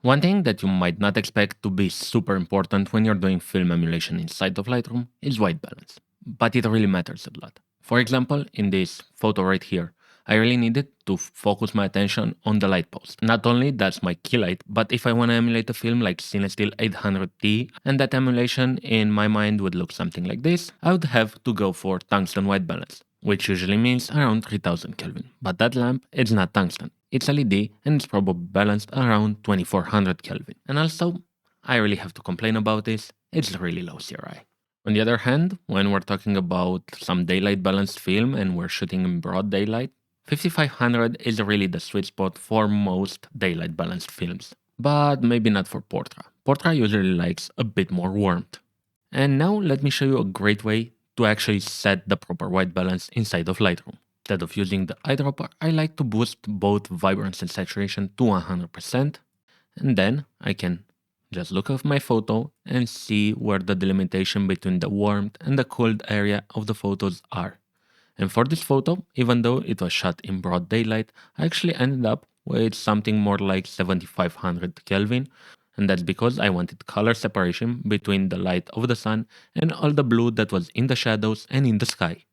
One thing that you might not expect to be super important when you're doing film emulation inside of Lightroom is white balance, but it really matters a lot. For example, in this photo right here, I really needed to focus my attention on the light post. Not only that's my key light, but if I want to emulate a film like Cinestill 800T, and that emulation in my mind would look something like this, I would have to go for tungsten white balance, which usually means around 3000 Kelvin. But that lamp is not tungsten. It's LED and it's probably balanced around 2400 Kelvin. And also, I really have to complain about this, it's really low CRI. On the other hand, when we're talking about some daylight balanced film and we're shooting in broad daylight, 5500 is really the sweet spot for most daylight balanced films. But maybe not for Portra. Portra usually likes a bit more warmth. And now let me show you a great way to actually set the proper white balance inside of Lightroom. Instead of using the eyedropper, I like to boost both vibrance and saturation to 100%, and then I can just look at my photo and see where the delimitation between the warmth and the cold area of the photos are. And for this photo, even though it was shot in broad daylight, I actually ended up with something more like 7500 Kelvin, and that's because I wanted color separation between the light of the sun and all the blue that was in the shadows and in the sky.